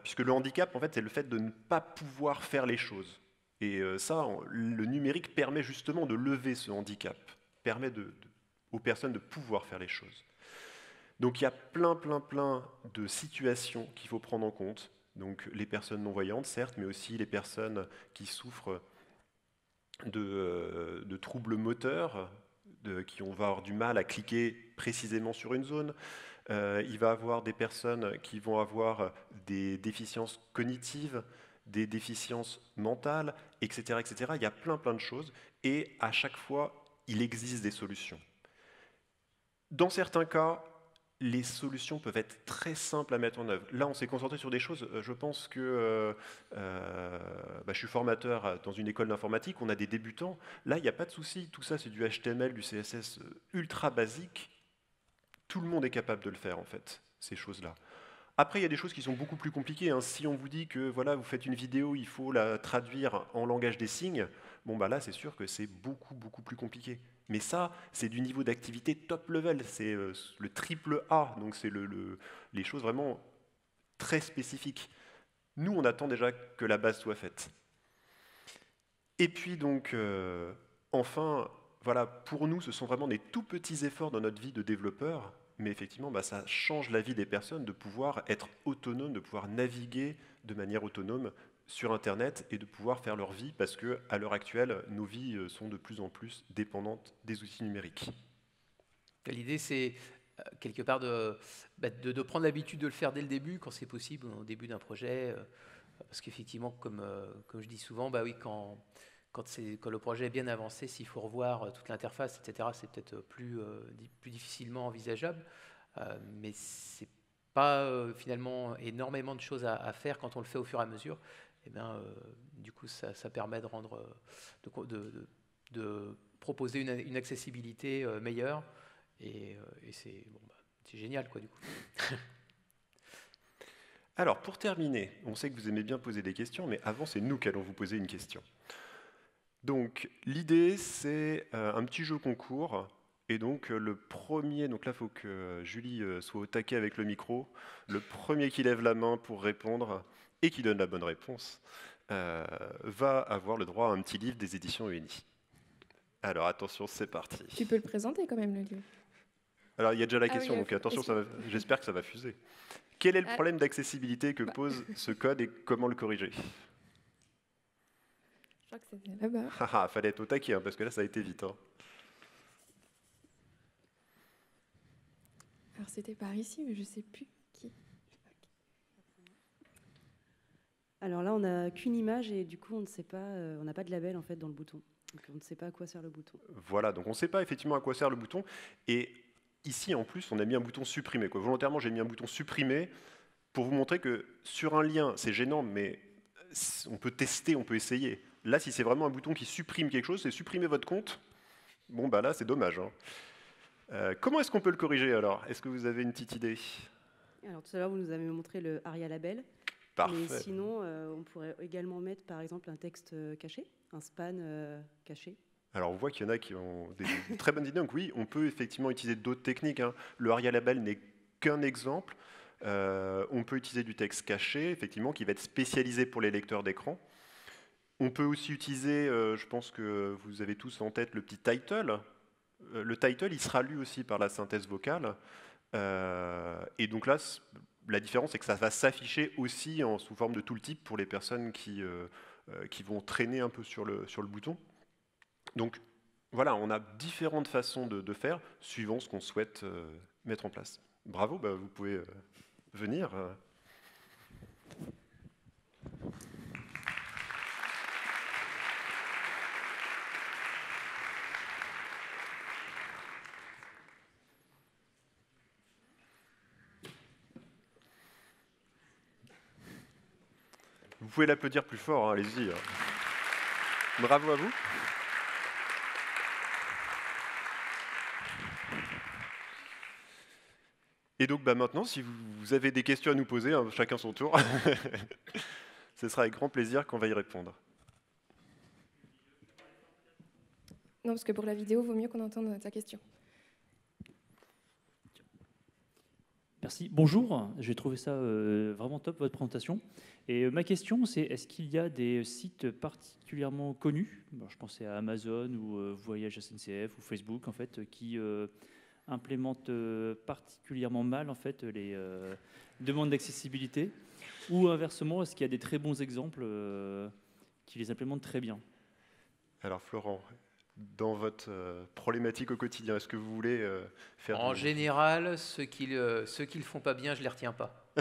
puisque le handicap, en fait, c'est le fait de ne pas pouvoir faire les choses. Et ça, le numérique permet justement de lever ce handicap, permet aux personnes de pouvoir faire les choses. Donc il y a plein de situations qu'il faut prendre en compte. Donc les personnes non-voyantes, certes, mais aussi les personnes qui souffrent de troubles moteurs, qui vont avoir du mal à cliquer précisément sur une zone. Il va y avoir des personnes qui vont avoir des déficiences cognitives, des déficiences mentales, etc., etc. Il y a plein de choses, et à chaque fois, il existe des solutions. Dans certains cas, les solutions peuvent être très simples à mettre en œuvre. Là, on s'est concentré sur des choses, je pense que je suis formateur dans une école d'informatique, on a des débutants. Là, il n'y a pas de souci, tout ça, c'est du HTML, du CSS ultra basique. Tout le monde est capable de le faire, en fait, ces choses-là. Après, il y a des choses qui sont beaucoup plus compliquées, hein. Si on vous dit que voilà, vous faites une vidéo, il faut la traduire en langage des signes, bon, bah là, c'est sûr que c'est beaucoup plus compliqué. Mais ça, c'est du niveau d'activité top level, c'est le triple A, donc c'est les choses vraiment très spécifiques. Nous, on attend déjà que la base soit faite. Et puis donc, enfin, voilà, pour nous, ce sont vraiment des tout petits efforts dans notre vie de développeur, mais effectivement, ça change la vie des personnes de pouvoir être autonome, de pouvoir naviguer de manière autonome sur Internet et de pouvoir faire leur vie, parce qu'à l'heure actuelle, nos vies sont de plus en plus dépendantes des outils numériques. L'idée, c'est quelque part de prendre l'habitude de le faire dès le début, quand c'est possible, au début d'un projet, parce qu'effectivement, comme je dis souvent, oui, quand le projet est bien avancé, s'il faut revoir toute l'interface, etc., c'est peut-être plus difficilement envisageable, mais c'est pas finalement énormément de choses à faire quand on le fait au fur et à mesure. Et bien, du coup, ça permet de rendre, de proposer une accessibilité meilleure, et c'est génial, quoi, du coup. Alors, pour terminer, on sait que vous aimez bien poser des questions, mais avant, c'est nous qui allons vous poser une question. Donc, l'idée, c'est un petit jeu concours. Et donc, le premier, donc là, il faut que Julie soit au taquet avec le micro. Le premier qui lève la main pour répondre et qui donne la bonne réponse va avoir le droit à un petit livre des éditions UNI. Alors attention, c'est parti. Tu peux le présenter quand même, le livre. Alors il y a déjà la Ah oui, question, donc attention, j'espère que ça va fuser. Quel est le problème d'accessibilité que pose ce code et comment le corriger? Je crois que c'était là-bas. Ah, fallait être au taquet, hein, parce que là ça a été vite. Hein. Alors c'était par ici, mais je ne sais plus qui. Alors là, on n'a qu'une image et du coup, on ne sait pas, on n'a pas de label en fait dans le bouton. Donc on ne sait pas à quoi sert le bouton. Voilà, donc on ne sait pas effectivement à quoi sert le bouton. Et ici, en plus, on a mis un bouton supprimer. Volontairement, j'ai mis un bouton supprimer pour vous montrer que sur un lien, c'est gênant, mais on peut tester, on peut essayer. Là, si c'est vraiment un bouton qui supprime quelque chose, c'est supprimer votre compte. Bon, bah là, c'est dommage. Hein. Comment est-ce qu'on peut le corriger alors? Est-ce que vous avez une petite idée? Alors tout à l'heure, vous nous avez montré le ARIA Label. Parfait. Mais sinon, on pourrait également mettre par exemple un texte caché, un span caché. Alors on voit qu'il y en a qui ont des très bonnes idées. Donc oui, on peut effectivement utiliser d'autres techniques. Hein. Le ARIA Label n'est qu'un exemple. On peut utiliser du texte caché, effectivement, qui va être spécialisé pour les lecteurs d'écran. On peut aussi utiliser, je pense que vous avez tous en tête, le petit title. Le title, il sera lu aussi par la synthèse vocale. Et donc là, la différence, c'est que ça va s'afficher aussi sous forme de tooltip pour les personnes qui vont traîner un peu sur le bouton. Donc voilà, on a différentes façons de faire, suivant ce qu'on souhaite mettre en place. Bravo, bah, vous pouvez venir. Vous pouvez l'applaudir plus fort, hein, allez-y. Hein. Bravo à vous. Et donc bah, maintenant, si vous avez des questions à nous poser, hein, chacun son tour, ce sera avec grand plaisir qu'on va y répondre. Non, parce que pour la vidéo, il vaut mieux qu'on entende ta question. Merci. Bonjour, j'ai trouvé ça vraiment top, votre présentation. Et ma question, c'est est-ce qu'il y a des sites particulièrement connus, je pensais à Amazon ou Voyage SNCF ou Facebook, en fait, qui implémentent particulièrement mal en fait, les demandes d'accessibilité, ou inversement, est-ce qu'il y a des très bons exemples qui les implémentent très bien? Alors Florent, dans votre problématique au quotidien, est-ce que vous voulez faire... En général, ceux qui le font pas bien, je les retiens pas.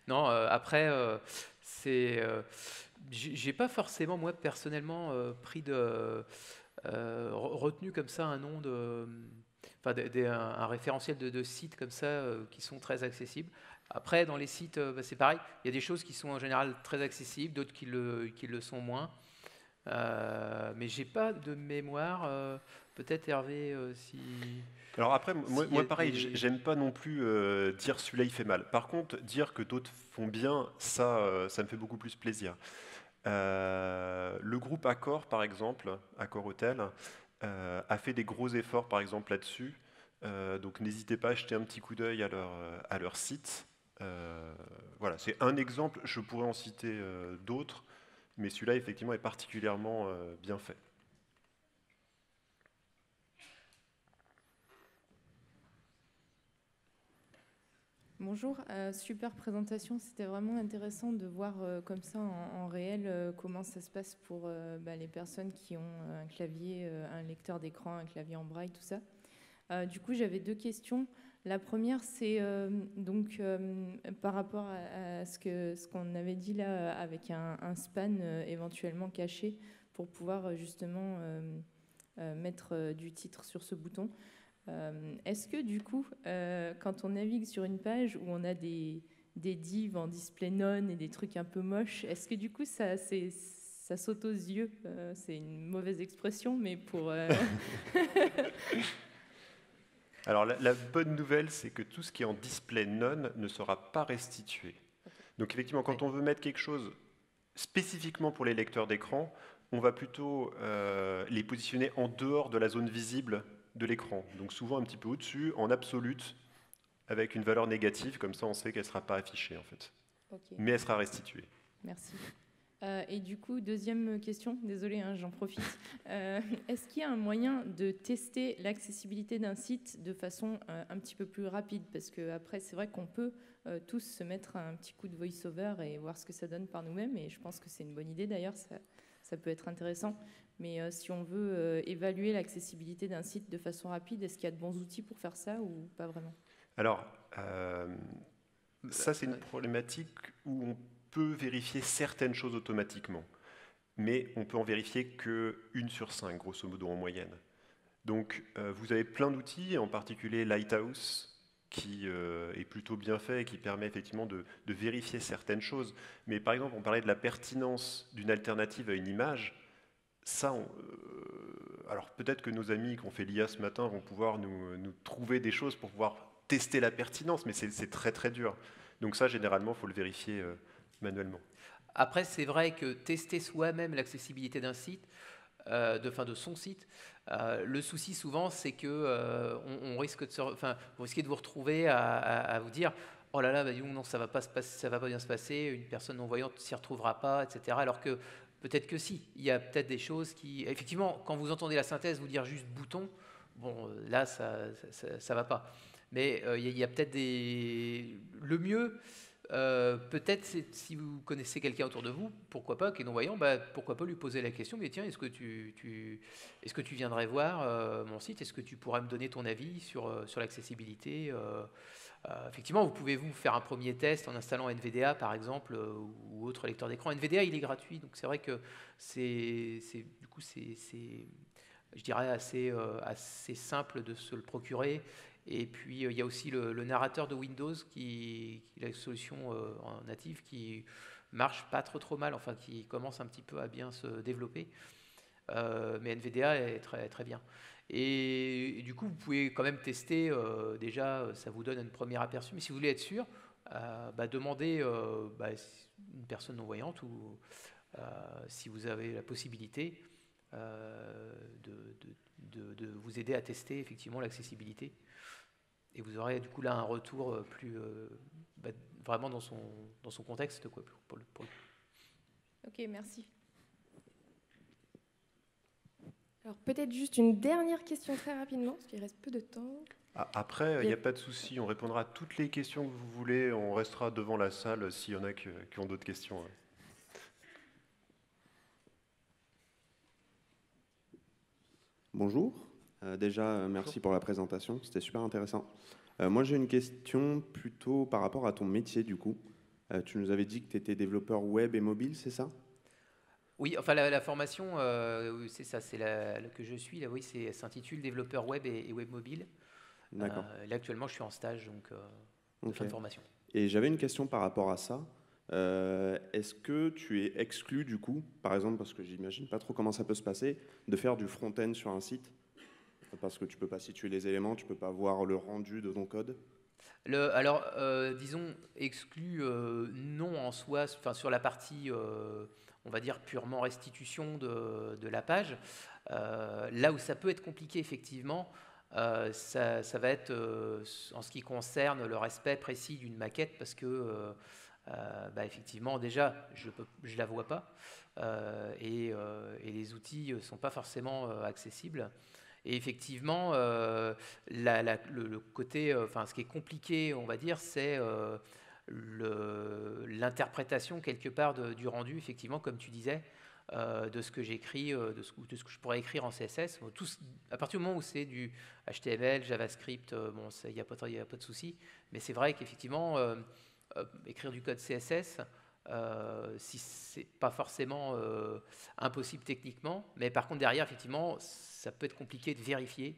Non, après, j'ai pas forcément, moi, personnellement, retenu comme ça un nom un référentiel de sites comme ça qui sont très accessibles. Après, dans les sites, c'est pareil, il y a des choses qui sont en général très accessibles, d'autres qui le sont moins. Mais j'ai pas de mémoire. Peut-être Hervé, si... Alors après, moi pareil, j'aime pas non plus dire celui-là il fait mal. Par contre, dire que d'autres font bien, ça me fait beaucoup plus plaisir. Le groupe Accor, par exemple, Accor Hotel, a fait des gros efforts, par exemple, là-dessus. Donc n'hésitez pas à jeter un petit coup d'œil à leur site. Voilà, c'est un exemple, je pourrais en citer d'autres, mais celui-là, effectivement, est particulièrement bien fait. Bonjour, super présentation, c'était vraiment intéressant de voir comme ça en réel comment ça se passe pour les personnes qui ont un clavier, un lecteur d'écran, un clavier en braille, tout ça. Du coup, j'avais deux questions. La première, c'est donc par rapport à ce qu'on avait dit là, avec un span éventuellement caché pour pouvoir justement mettre du titre sur ce bouton. Est-ce que du coup, quand on navigue sur une page où on a des divs en display none et des trucs un peu moches, est-ce que du coup ça saute aux yeux? C'est une mauvaise expression, mais pour... Alors la bonne nouvelle, c'est que tout ce qui est en display none ne sera pas restitué. Donc effectivement, quand on veut mettre quelque chose spécifiquement pour les lecteurs d'écran, on va plutôt les positionner en dehors de la zone visible de l'écran, donc souvent un petit peu au-dessus, en absolute, avec une valeur négative, comme ça on sait qu'elle ne sera pas affichée en fait. Okay. Mais elle sera restituée. Merci. Et du coup, deuxième question, désolée, hein, j'en profite. Est-ce qu'il y a un moyen de tester l'accessibilité d'un site de façon un petit peu plus rapide? Parce qu'après, c'est vrai qu'on peut tous se mettre un petit coup de voice-over et voir ce que ça donne par nous-mêmes. Et je pense que c'est une bonne idée d'ailleurs, ça peut être intéressant. Mais si on veut évaluer l'accessibilité d'un site de façon rapide, est-ce qu'il y a de bons outils pour faire ça ou pas vraiment? Alors, ça c'est une problématique où on peut vérifier certaines choses automatiquement, mais on peut en vérifier que 1 sur 5, grosso modo, en moyenne. Donc, vous avez plein d'outils, en particulier Lighthouse, qui est plutôt bien fait et qui permet effectivement de vérifier certaines choses. Mais par exemple, on parlait de la pertinence d'une alternative à une image. Ça, alors peut-être que nos amis qui ont fait l'IA ce matin vont pouvoir nous trouver des choses pour pouvoir tester la pertinence, mais c'est très très dur. Donc ça, généralement, il faut le vérifier manuellement. Après, c'est vrai que tester soi-même l'accessibilité d'un site, de son site, le souci souvent, c'est que on risque vous risquez de vous retrouver à vous dire oh là là, bah, non, ça va pas bien se passer, une personne non-voyante s'y retrouvera pas, etc. Alors que peut-être que si, il y a peut-être des choses qui, effectivement, quand vous entendez la synthèse vous dire juste bouton, bon, là, ça va pas. Mais il y a peut-être le mieux. Peut-être si vous connaissez quelqu'un autour de vous, pourquoi pas, qui est non-voyant, pourquoi pas lui poser la question, mais tiens, est-ce que tu viendrais voir mon site, est-ce que tu pourrais me donner ton avis sur l'accessibilité effectivement, vous pouvez vous faire un premier test en installant NVDA par exemple ou autre lecteur d'écran. NVDA il est gratuit, donc c'est vrai que c'est je dirais assez simple de se le procurer. Et puis, il y a aussi le narrateur de Windows qui est la solution en native qui marche pas trop mal, enfin qui commence un petit peu à bien se développer. Mais NVDA est très, très bien. Et du coup, vous pouvez quand même tester, déjà, ça vous donne un premier aperçu. Mais si vous voulez être sûr, demandez une personne non-voyante ou si vous avez la possibilité de vous aider à tester effectivement l'accessibilité. Et vous aurez du coup là un retour plus vraiment dans son contexte, quoi, pour le... Ok, merci. Alors peut-être juste une dernière question très rapidement, parce qu'il reste peu de temps. Après, il n'y a pas de souci, on répondra à toutes les questions que vous voulez, on restera devant la salle s'il y en a qui ont d'autres questions. Bonjour. Déjà, merci pour la présentation, c'était super intéressant. Moi, j'ai une question plutôt par rapport à ton métier, du coup. Tu nous avais dit que tu étais développeur web et mobile, c'est ça? Oui, enfin la formation, c'est ça, c'est que je suis, là, oui, s'intitule développeur web et web mobile. D'accord. Là, actuellement, je suis en stage, donc de fin de formation. Et j'avais une question par rapport à ça. Est-ce que tu es exclu, du coup, par exemple, parce que j'imagine pas trop comment ça peut se passer, de faire du front-end sur un site? Parce que tu peux pas situer les éléments, tu peux pas voir le rendu de ton code? Alors, disons, exclu, non en soi, enfin, sur la partie, on va dire, purement restitution de la page. Là où ça peut être compliqué, effectivement, ça va être en ce qui concerne le respect précis d'une maquette, parce que, effectivement, déjà, je la vois pas, et les outils ne sont pas forcément accessibles. Et effectivement, le côté, ce qui est compliqué, on va dire, c'est l'interprétation quelque part du rendu, effectivement, comme tu disais, de ce que j'écris, de ce que je pourrais écrire en CSS. À partir du moment où c'est du HTML, JavaScript, il n'y a pas de souci. Mais c'est vrai qu'effectivement, écrire du code CSS, si c'est pas forcément impossible techniquement, mais par contre derrière, effectivement, ça peut être compliqué de vérifier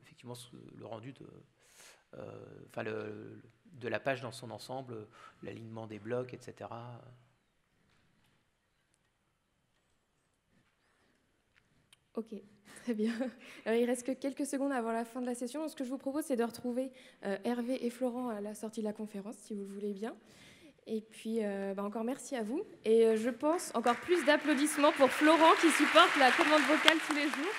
effectivement le rendu de la page dans son ensemble, l'alignement des blocs, etc. Ok, très bien. Alors, il reste que quelques secondes avant la fin de la session. Donc, ce que je vous propose, c'est de retrouver Hervé et Florent à la sortie de la conférence, si vous le voulez bien. Et puis, encore merci à vous. Et je pense encore plus d'applaudissements pour Florent qui supporte la commande vocale tous les jours.